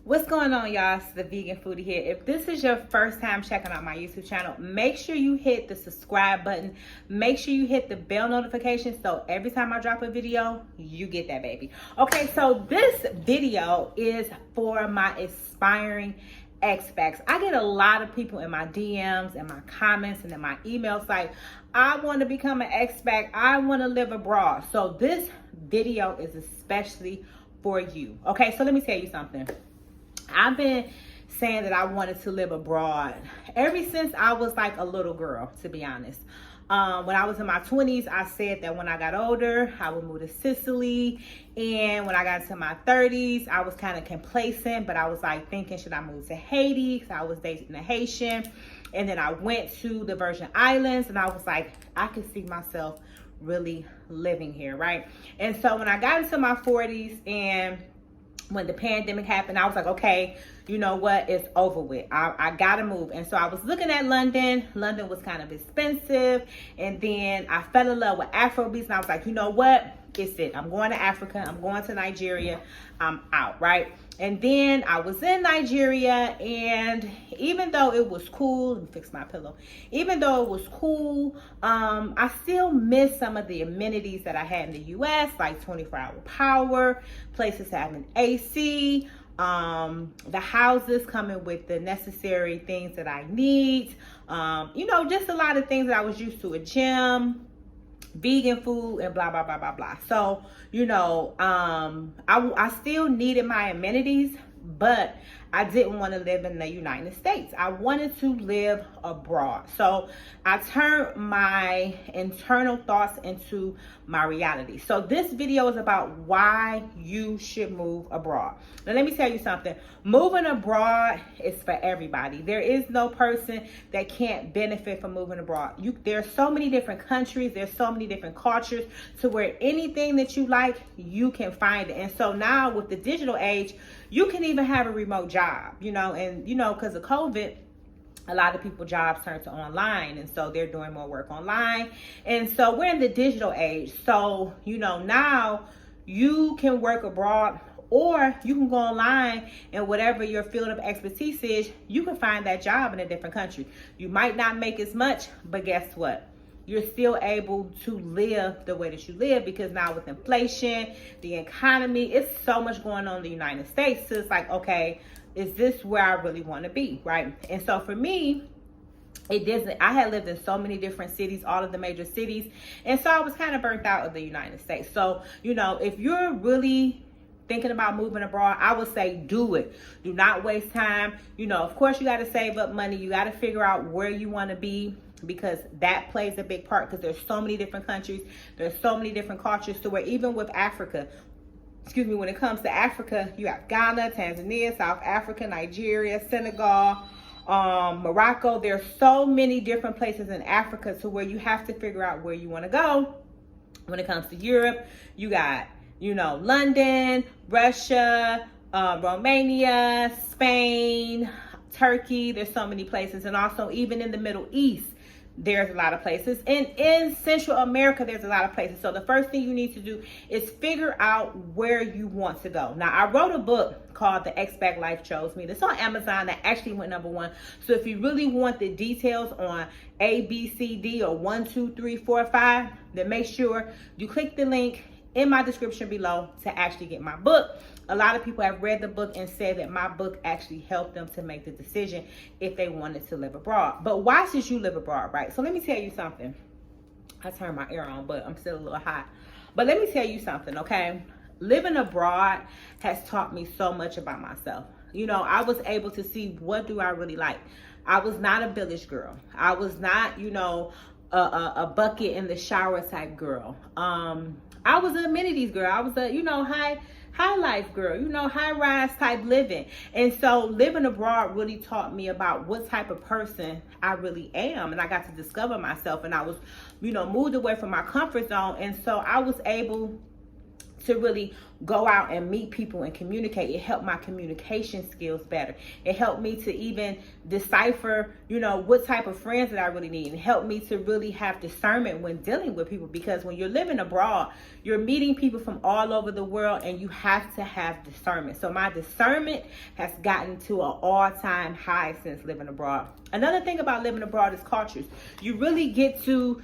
What's going on, y'all? It's the Vegan Foodie here. If this is your first time checking out my YouTube channel, make sure you hit the subscribe button. Make sure you hit the bell notification so every time I drop a video, you get that baby. Okay, so this video is for my aspiring expats. I get a lot of people in my DMs and my comments and in my emails like, I want to become an expat. I want to live abroad. So this video is especially for you. Okay, so let me tell you something. I've been saying that I wanted to live abroad ever since I was like a little girl, to be honest. When I was in my 20s, I said that when I got older, I would move to Sicily. And when I got into my 30s, I was kind of complacent, but I was like thinking, should I move to Haiti? Because I was dating a Haitian. And then I went to the Virgin Islands and I was like, I could see myself really living here, right? And so when I got into my 40s and when the pandemic happened, I was like, okay, you know what? It's over with. I gotta move. And so I was looking at London. London was kind of expensive. And then I fell in love with Afrobeats. And I was like, you know what? It's it. I'm going to Africa. I'm going to Nigeria. I'm out, right? And then I was in Nigeria. And even though it was cool, let me fix my pillow. Even though it was cool, I still miss some of the amenities that I had in the U.S., like 24-hour power, places having AC, the houses coming with the necessary things that I need, you know, just a lot of things that I was used to, a gym, vegan food, and blah, blah, blah, blah, blah. So, you know, I still needed my amenities, but I didn't want to live in the United States. I wanted to live abroad. So I turned my internal thoughts into my reality. So this video is about why you should move abroad. Now, let me tell you something. Moving abroad is for everybody. There is no person that can't benefit from moving abroad. There's so many different countries. There's so many different cultures to where anything that you like, you can find it. And so now with the digital age, you can even have a remote job, you know, and, you know, because of COVID, a lot of people jobs turn to online. And so they're doing more work online. And so we're in the digital age. So, you know, now you can work abroad or you can go online and whatever your field of expertise is, you can find that job in a different country. You might not make as much, but guess what? You're still able to live the way that you live, because now with inflation, the economy, it's so much going on in the United States. So it's like, okay, is this where I really want to be, right? And so for me, it doesn't. I had lived in so many different cities, all of the major cities. And so I was kind of burnt out of the United States. So, you know, if you're really thinking about moving abroad, I would say do it. Do not waste time. You know, of course, you got to save up money. You got to figure out where you want to be, because that plays a big part, because there's so many different countries. There's so many different cultures to where even with Africa, excuse me, when it comes to Africa, you have Ghana, Tanzania, South Africa, Nigeria, Senegal, Morocco. There's so many different places in Africa to where you have to figure out where you want to go. When it comes to Europe, you got, you know, London, Russia, Romania, Spain, Turkey. There's so many places. And also even in the Middle East, there's a lot of places. And in Central America, there's a lot of places. So the first thing you need to do is figure out where you want to go. Now, I wrote a book called The Expat Life Chose Me. That's on Amazon. That actually went #1. So if you really want the details on A, B, C, D, or 1, 2, 3, 4, 5, then make sure you click the link in my description below to actually get my book. A lot of people have read the book and said that my book actually helped them to make the decision if they wanted to live abroad. But why should you live abroad, right? So let me tell you something. I turned my air on, but I'm still a little hot. But let me tell you something, okay? Living abroad has taught me so much about myself. You know, I was able to see, what do I really like? I was not a village girl. I was not, you know, a bucket in the shower type girl. I was an amenities girl. I was a, you know, high life girl, you know, high rise type living. And so living abroad really taught me about what type of person I really am. And I got to discover myself, and I was, you know, moved away from my comfort zone. And so I was able to really go out and meet people and communicate. It helped my communication skills better. It helped me to even decipher, what type of friends that I really need. It helped me to really have discernment when dealing with people, because when you're living abroad, you're meeting people from all over the world, and you have to have discernment. So my discernment has gotten to an all-time high since living abroad. Another thing about living abroad is cultures. You really get to,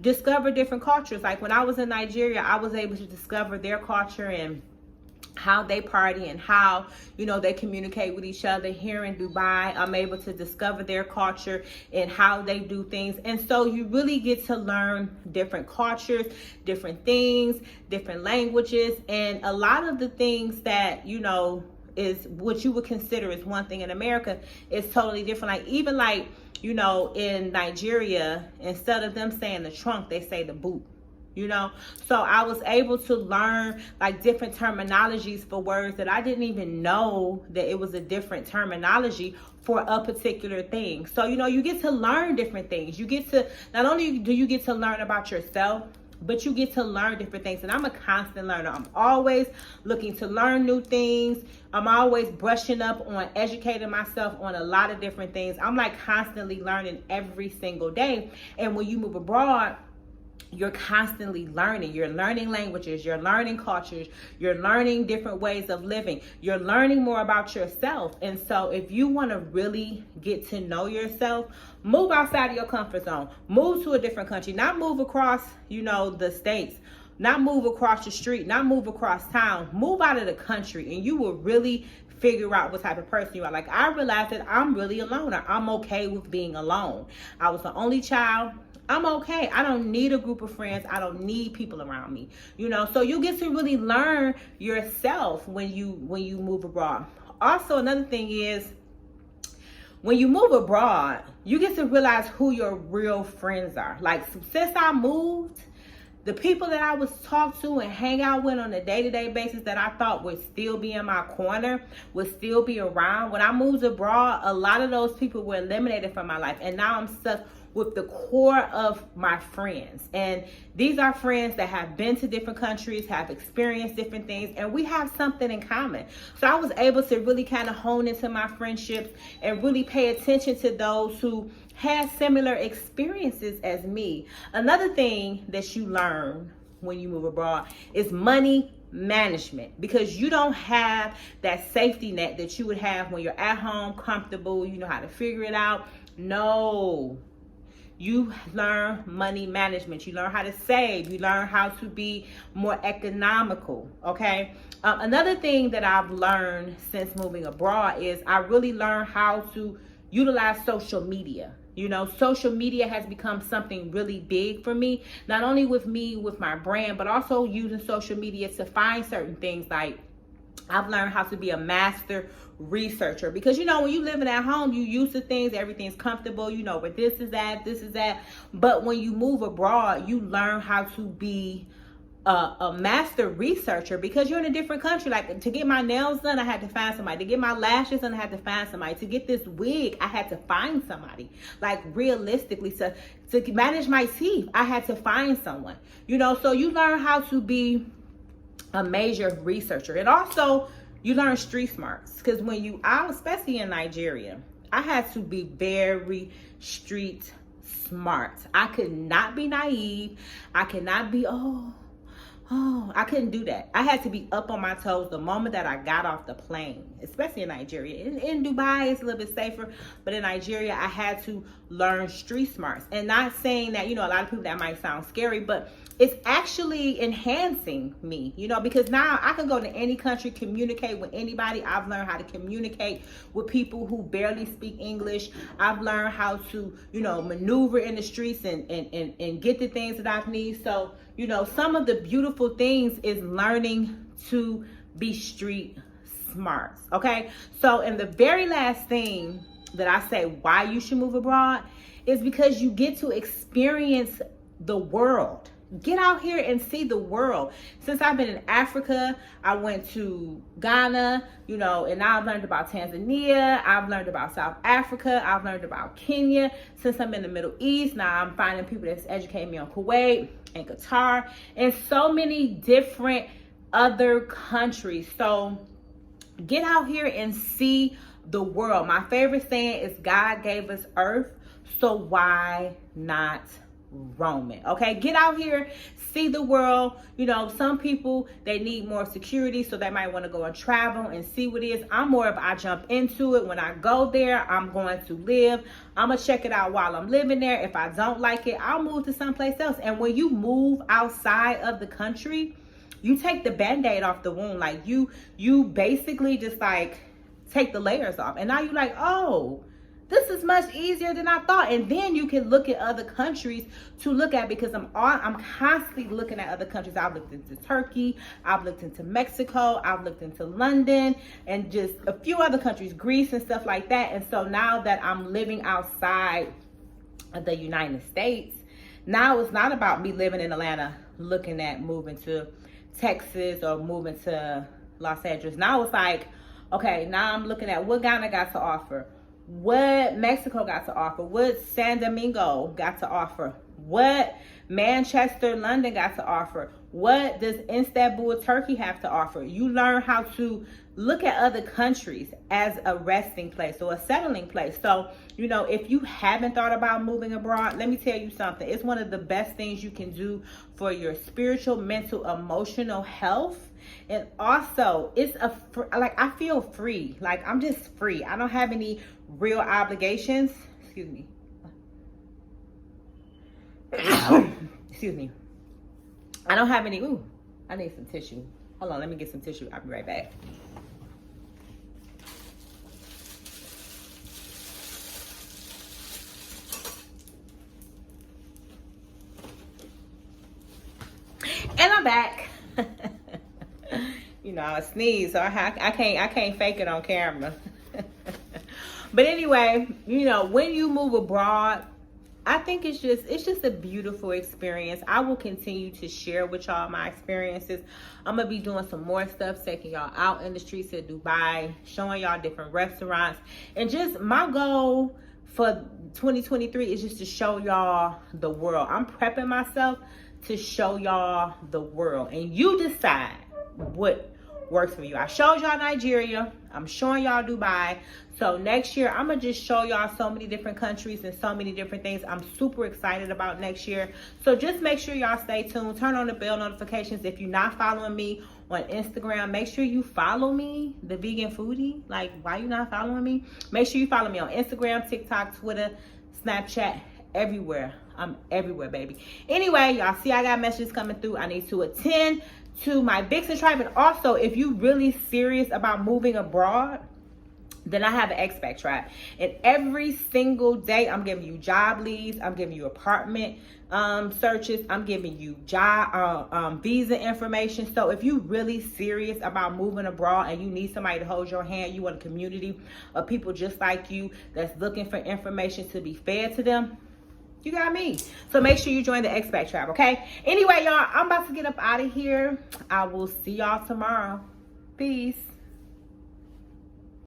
discover different cultures. Like when I was in Nigeria, I was able to discover their culture and how they party and how, they communicate with each other. Here in Dubai, I'm able to discover their culture and how they do things. And so you really get to learn different cultures, different things, different languages, and a lot of the things that, is what you would consider is one thing in America is totally different. Like even in Nigeria, instead of them saying the trunk, they say the boot. So I was able to learn different terminologies for words that I didn't even know that it was a different terminology for a particular thing. So, you get to learn different things. You get to, not only do you get to learn about yourself, but you get to learn different things. And I'm a constant learner. I'm always looking to learn new things. I'm always brushing up on educating myself on a lot of different things. I'm constantly learning every single day. And when you move abroad, you're constantly learning. You're learning languages, you're learning cultures, you're learning different ways of living, you're learning more about yourself. And so if you want to really get to know yourself, move outside of your comfort zone, move to a different country, not move across, the states, not move across the street, not move across town, move out of the country, and you will really figure out what type of person you are. I realized that I'm really a loner. I'm okay with being alone. I was the only child. I'm okay. I don't need a group of friends. I don't need people around me. So you get to really learn yourself when you move abroad. Also, another thing is when you move abroad, you get to realize who your real friends are. Since I moved, the people that I was talked to and hang out with on a day-to-day basis that I thought would still be in my corner, would still be around. When I moved abroad, a lot of those people were eliminated from my life. And now I'm stuck with the core of my friends. And these are friends that have been to different countries, have experienced different things, and we have something in common. So I was able to really kind of hone into my friendships and really pay attention to those who had similar experiences as me. Another thing that you learn when you move abroad is money management, because you don't have that safety net that you would have when you're at home, comfortable, you know how to figure it out. No. You learn money management. You learn how to save. You learn how to be more economical, okay? Another thing that I've learned since moving abroad is I really learned how to utilize social media. Social media has become something really big for me, not only with my brand, but also using social media to find certain things. I've learned how to be a master researcher, because when you living at home, you used to things, everything's comfortable, where this is that. But when you move abroad, you learn how to be a master researcher, because you're in a different country. To get my nails done, I had to find somebody. To get my lashes done, I had to find somebody. To get this wig, I had to find somebody. Realistically, to manage my teeth, I had to find someone. So you learn how to be a major researcher. And also you learn street smarts, because when you out, especially in Nigeria, I had to be very street smart. I could not be naive. I could not be I couldn't do that. I had to be up on my toes the moment that I got off the plane, especially in Nigeria. In Dubai, it's a little bit safer, but in Nigeria, I had to learn street smarts. And not saying that, a lot of people, that might sound scary, but it's actually enhancing me, because now I can go to any country, communicate with anybody. I've learned how to communicate with people who barely speak English. I've learned how to, maneuver in the streets and get the things that I need. So, some of the beautiful things is learning to be street smart, okay? So, and the very last thing that I say why you should move abroad is because you get to experience the world. Get out here and see the world. Since I've been in Africa, I went to Ghana, and now I've learned about Tanzania. I've learned about South Africa. I've learned about Kenya. Since I'm in the Middle East, now I'm finding people that's educating me on Kuwait and Qatar and so many different other countries. So get out here and see the world. My favorite saying is God gave us earth, so why not roam it? Okay, get out here, see the world. You know, some people, they need more security, so they might want to go and travel and see what it is. I'm more of, I jump into it. When I go there, I'm going to live. I'm gonna check it out while I'm living there. If I don't like it, I'll move to someplace else. And when you move outside of the country, you take the band-aid off the wound. Like you basically just like take the layers off, and now you're like, oh, this is much easier than I thought. And then you can look at other countries to look at, because I'm constantly looking at other countries. I've looked into Turkey, I've looked into Mexico, I've looked into London, and just a few other countries, Greece and stuff like that. And so now that I'm living outside of the United States, now it's not about me living in Atlanta looking at moving to Texas or moving to Los Angeles. Now it's like, okay, now I'm looking at what Ghana got to offer, what Mexico got to offer, what San Domingo got to offer, what Manchester, London got to offer, what does Istanbul, Turkey have to offer. You learn how to look at other countries as a resting place or a settling place. So, you know, if you haven't thought about moving abroad, let me tell you something. It's one of the best things you can do for your spiritual, mental, emotional health. And also, it's like, I feel free. Like, I'm just free. I don't have any real obligations. Excuse me. Excuse me. I don't have any. Ooh, I need some tissue. Hold on, let me get some tissue. I'll be right back. And I'm back. You know, I sneeze, so I can't fake it on camera. But anyway, you know, when you move abroad, I think it's just a beautiful experience. I will continue to share with y'all my experiences. I'm gonna be doing some more stuff, taking y'all out in the streets of Dubai, showing y'all different restaurants, and just my goal for 2023 is just to show y'all the world. I'm prepping myself to show y'all the world, and you decide what works for you. I showed y'all Nigeria, I'm showing y'all Dubai. So next year, I'm gonna just show y'all so many different countries and so many different things. I'm super excited about next year. So just make sure y'all stay tuned. Turn on the bell notifications. If you're not following me on Instagram, make sure you follow me, The Vegan Foodie. Like, why you not following me? Make sure you follow me on Instagram, TikTok, Twitter, Snapchat, everywhere. I'm everywhere, baby. Anyway, y'all see I got messages coming through. I need to attend to my Vixen tribe. And also, if you really serious about moving abroad, then I have an Expat tribe. And every single day, I'm giving you job leads. I'm giving you apartment searches. I'm giving you job visa information. So if you really serious about moving abroad and you need somebody to hold your hand, you want a community of people just like you that's looking for information to be fed to them, you got me. So make sure you join the Expat tribe, okay? Anyway, y'all, I'm about to get up out of here. I will see y'all tomorrow. Peace.